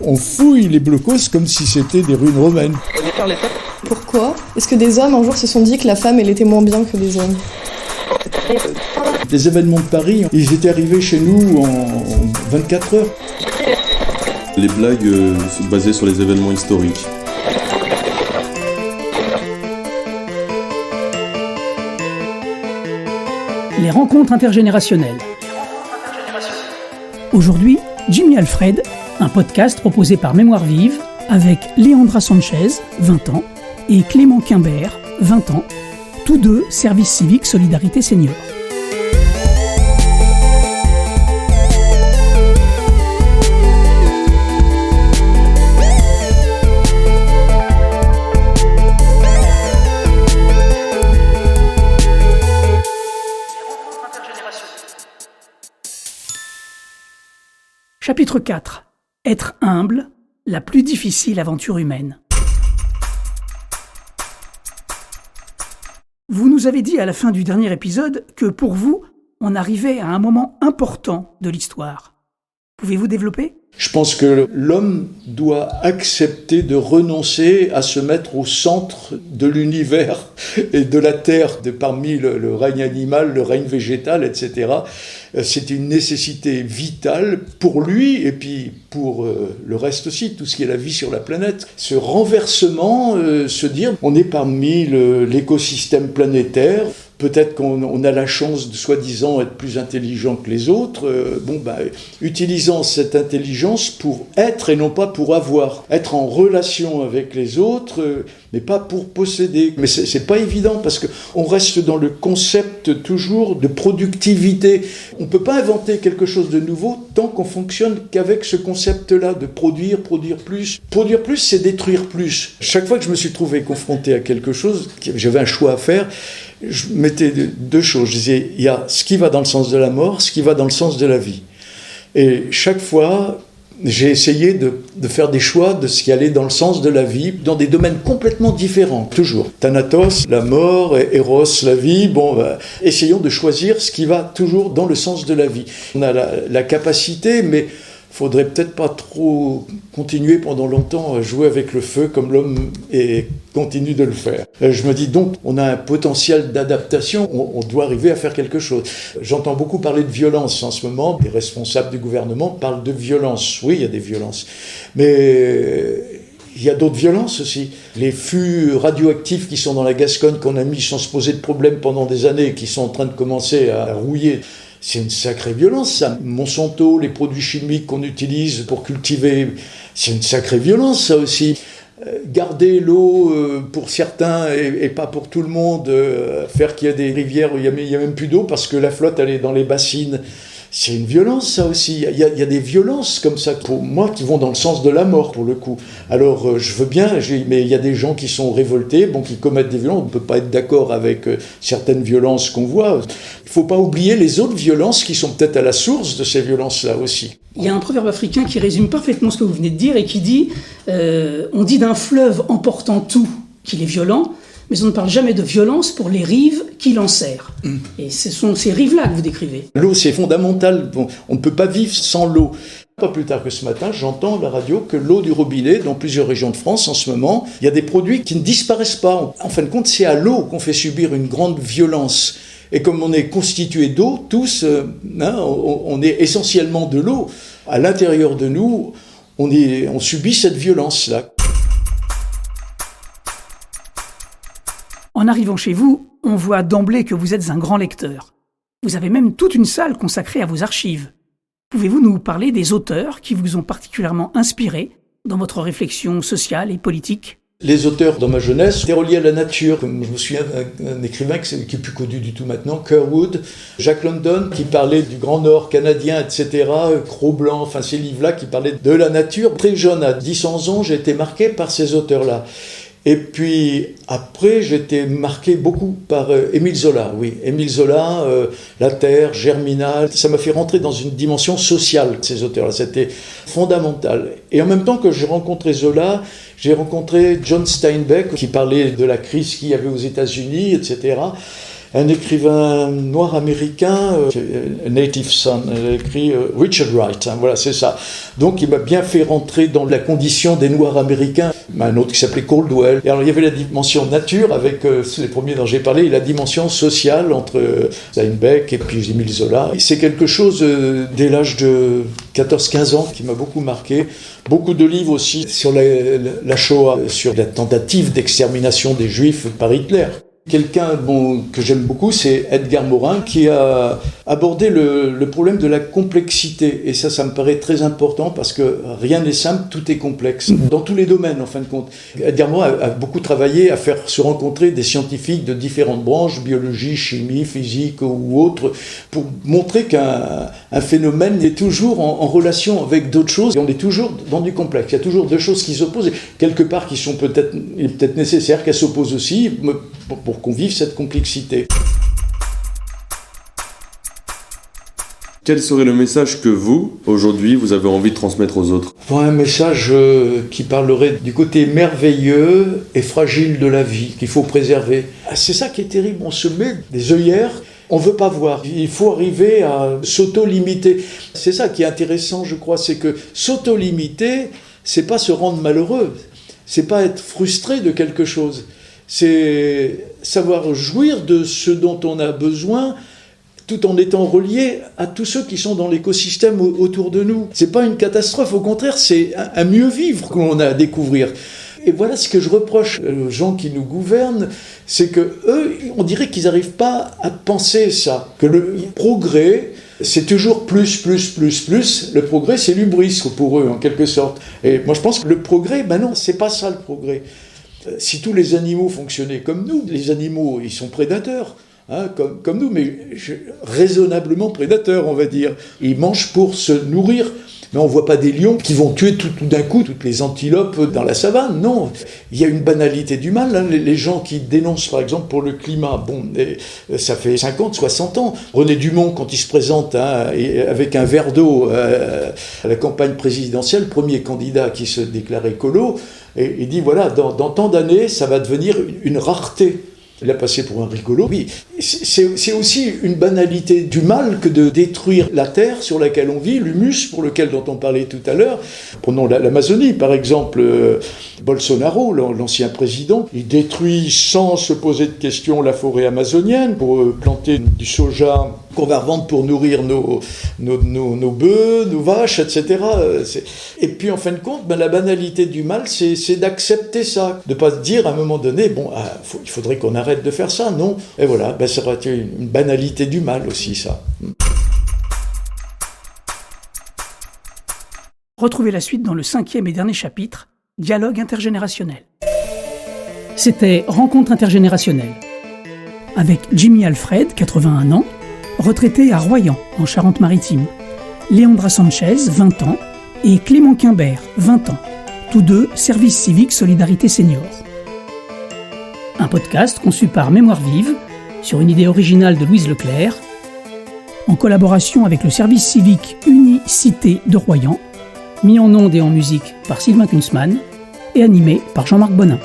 On fouille les blocos comme si c'était des ruines romaines. Pourquoi ? Est-ce que des hommes un jour se sont dit que la femme elle était moins bien que des hommes ? Les événements de Paris, ils étaient arrivés chez nous en 24 heures. Les blagues sont basées sur les événements historiques. Les rencontres intergénérationnelles. Aujourd'hui, Jimmy Alfred, un podcast proposé par Mémoire Vive avec Leandra Sanchez, 20 ans, et Clément Quimbert, 20 ans, tous deux service civique Solidarité Senior. Chapitre 4. Être humble, la plus difficile aventure humaine. Vous nous avez dit à la fin du dernier épisode que pour vous, on arrivait à un moment important de l'histoire. Pouvez-vous développer ? Je pense que l'homme doit accepter de renoncer à se mettre au centre de l'univers et de la Terre, parmi le règne animal, le règne végétal, etc. C'est une nécessité vitale pour lui et puis pour le reste aussi, tout ce qui est la vie sur la planète. Ce renversement, se dire on est parmi l'écosystème planétaire, peut-être qu'on a la chance de soi-disant être plus intelligent que les autres, utilisant cette intelligence pour être et non pas pour avoir. Être en relation avec les autres, mais pas pour posséder. Mais c'est pas évident parce qu'on reste dans le concept toujours de productivité. On peut pas inventer quelque chose de nouveau tant qu'on fonctionne qu'avec ce concept-là de produire plus. Produire plus, c'est détruire plus. Chaque fois que je me suis trouvé confronté à quelque chose, j'avais un choix à faire, je mettais deux choses. Je disais, il y a ce qui va dans le sens de la mort, ce qui va dans le sens de la vie. Et chaque fois, j'ai essayé de faire des choix de ce qui allait dans le sens de la vie, dans des domaines complètement différents, toujours. Thanatos, la mort, Eros, la vie, essayons de choisir ce qui va toujours dans le sens de la vie. On a la capacité, mais faudrait peut-être pas trop continuer pendant longtemps à jouer avec le feu comme l'homme continue de le faire. Je me dis donc, on a un potentiel d'adaptation, on doit arriver à faire quelque chose. J'entends beaucoup parler de violence en ce moment, les responsables du gouvernement parlent de violence. Oui, il y a des violences, mais il y a d'autres violences aussi. Les fûts radioactifs qui sont dans la Gascogne qu'on a mis sans se poser de problème pendant des années et qui sont en train de commencer à rouiller, c'est une sacrée violence, ça. Monsanto, les produits chimiques qu'on utilise pour cultiver, c'est une sacrée violence, ça aussi. Garder l'eau pour certains et pas pour tout le monde, faire qu'il y a des rivières où il y a même plus d'eau parce que la flotte, elle est dans les bassines. C'est une violence, ça aussi. Il y a des violences comme ça, pour moi, qui vont dans le sens de la mort, pour le coup. Alors, je veux bien, mais il y a des gens qui sont révoltés, qui commettent des violences. On ne peut pas être d'accord avec certaines violences qu'on voit. Il ne faut pas oublier les autres violences qui sont peut-être à la source de ces violences-là aussi. Il y a un proverbe africain qui résume parfaitement ce que vous venez de dire et qui dit on dit d'un fleuve emportant tout qu'il est violent, mais on ne parle jamais de violence pour les rives qui l'enserrent. Et ce sont ces rives-là que vous décrivez. L'eau, c'est fondamental. On ne peut pas vivre sans l'eau. Pas plus tard que ce matin, j'entends à la radio que l'eau du robinet, dans plusieurs régions de France en ce moment, il y a des produits qui ne disparaissent pas. En fin de compte, c'est à l'eau qu'on fait subir une grande violence. Et comme on est constitué d'eau, tous, on est essentiellement de l'eau. À l'intérieur de nous, on subit cette violence-là. En arrivant chez vous, on voit d'emblée que vous êtes un grand lecteur. Vous avez même toute une salle consacrée à vos archives. Pouvez-vous nous parler des auteurs qui vous ont particulièrement inspiré dans votre réflexion sociale et politique ? Les auteurs dans ma jeunesse étaient reliés à la nature. Comme je me souviens d'un écrivain qui n'est plus connu du tout maintenant, Curwood, Jack London, qui parlait du Grand Nord canadien, etc., Cro-Blanc, ces livres-là qui parlaient de la nature. Très jeune, à 10-11 ans, j'ai été marqué par ces auteurs-là. Et puis après, j'étais marqué beaucoup par Émile Zola. Oui, Émile Zola, La Terre, Germinal, ça m'a fait rentrer dans une dimension sociale, ces auteurs-là. C'était fondamental. Et en même temps que j'ai rencontré Zola, j'ai rencontré John Steinbeck, qui parlait de la crise qu'il y avait aux États-Unis, etc. un écrivain noir américain, Native Son, il a écrit Richard Wright, voilà, c'est ça. Donc il m'a bien fait rentrer dans la condition des Noirs américains. Un autre qui s'appelait Caldwell. Et alors il y avait la dimension nature avec les premiers dont j'ai parlé, et la dimension sociale entre Steinbeck et puis Émile Zola. Et c'est quelque chose dès l'âge de 14-15 ans qui m'a beaucoup marqué. Beaucoup de livres aussi sur la Shoah, sur la tentative d'extermination des Juifs par Hitler. Quelqu'un que j'aime beaucoup, c'est Edgar Morin, qui a abordé le problème de la complexité. Et ça me paraît très important parce que rien n'est simple, tout est complexe. Dans tous les domaines, en fin de compte. Edgar Morin a beaucoup travaillé à faire se rencontrer des scientifiques de différentes branches, biologie, chimie, physique ou autres, pour montrer qu'un phénomène est toujours en relation avec d'autres choses. Et on est toujours dans du complexe. Il y a toujours deux choses qui s'opposent, et quelque part qui sont peut-être nécessaires qu'elles s'opposent aussi, pour qu'on vive cette complexité. Quel serait le message que vous, aujourd'hui, vous avez envie de transmettre aux autres ? Un message qui parlerait du côté merveilleux et fragile de la vie, qu'il faut préserver. C'est ça qui est terrible, on se met des œillères, on ne veut pas voir. Il faut arriver à s'auto-limiter. C'est ça qui est intéressant, je crois, c'est que s'auto-limiter, c'est pas se rendre malheureux, c'est pas être frustré de quelque chose. C'est savoir jouir de ce dont on a besoin tout en étant relié à tous ceux qui sont dans l'écosystème autour de nous. C'est pas une catastrophe, au contraire, c'est un mieux vivre qu'on a à découvrir. Et voilà ce que je reproche aux gens qui nous gouvernent, c'est que eux, on dirait qu'ils n'arrivent pas à penser ça, que le progrès, c'est toujours plus. Le progrès, c'est l'hubris pour eux, en quelque sorte. Et moi, je pense que le progrès, non, c'est pas ça le progrès. Si tous les animaux fonctionnaient comme nous, les animaux, ils sont prédateurs, comme nous, mais raisonnablement prédateurs, on va dire. Ils mangent pour se nourrir, mais on ne voit pas des lions qui vont tuer tout d'un coup toutes les antilopes dans la savane, non. Il y a une banalité du mal, les gens qui dénoncent par exemple pour le climat, ça fait 50, 60 ans. René Dumont, quand il se présente avec un verre d'eau à la campagne présidentielle, premier candidat qui se déclare écolo, et il dit voilà, dans tant d'années, ça va devenir une rareté. Il a passé pour un rigolo. Oui, c'est aussi une banalité du mal que de détruire la terre sur laquelle on vit, l'humus dont on parlait tout à l'heure. Prenons l'Amazonie, par exemple. Bolsonaro, l'ancien président, il détruit sans se poser de questions la forêt amazonienne pour planter du soja qu'on va revendre pour nourrir nos bœufs, nos vaches, etc. Et puis en fin de compte, la banalité du mal, c'est d'accepter ça, de ne pas se dire à un moment donné, il faudrait qu'on arrête de faire ça, non. Et voilà, ça aurait été une banalité du mal aussi, ça. Retrouvez la suite dans le 5e et dernier chapitre, Dialogue intergénérationnel. C'était Rencontre intergénérationnelle, avec Jimmy Alfred, 81 ans, retraité à Royan, en Charente-Maritime, Léandra Sanchez, 20 ans, et Clément Quimbert, 20 ans, tous deux service civique Solidarité Senior. Un podcast conçu par Mémoire Vive, sur une idée originale de Louise Leclerc, en collaboration avec le service civique Unicité de Royan, mis en ondes et en musique par Sylvain Kunzmann et animé par Jean-Marc Bonin.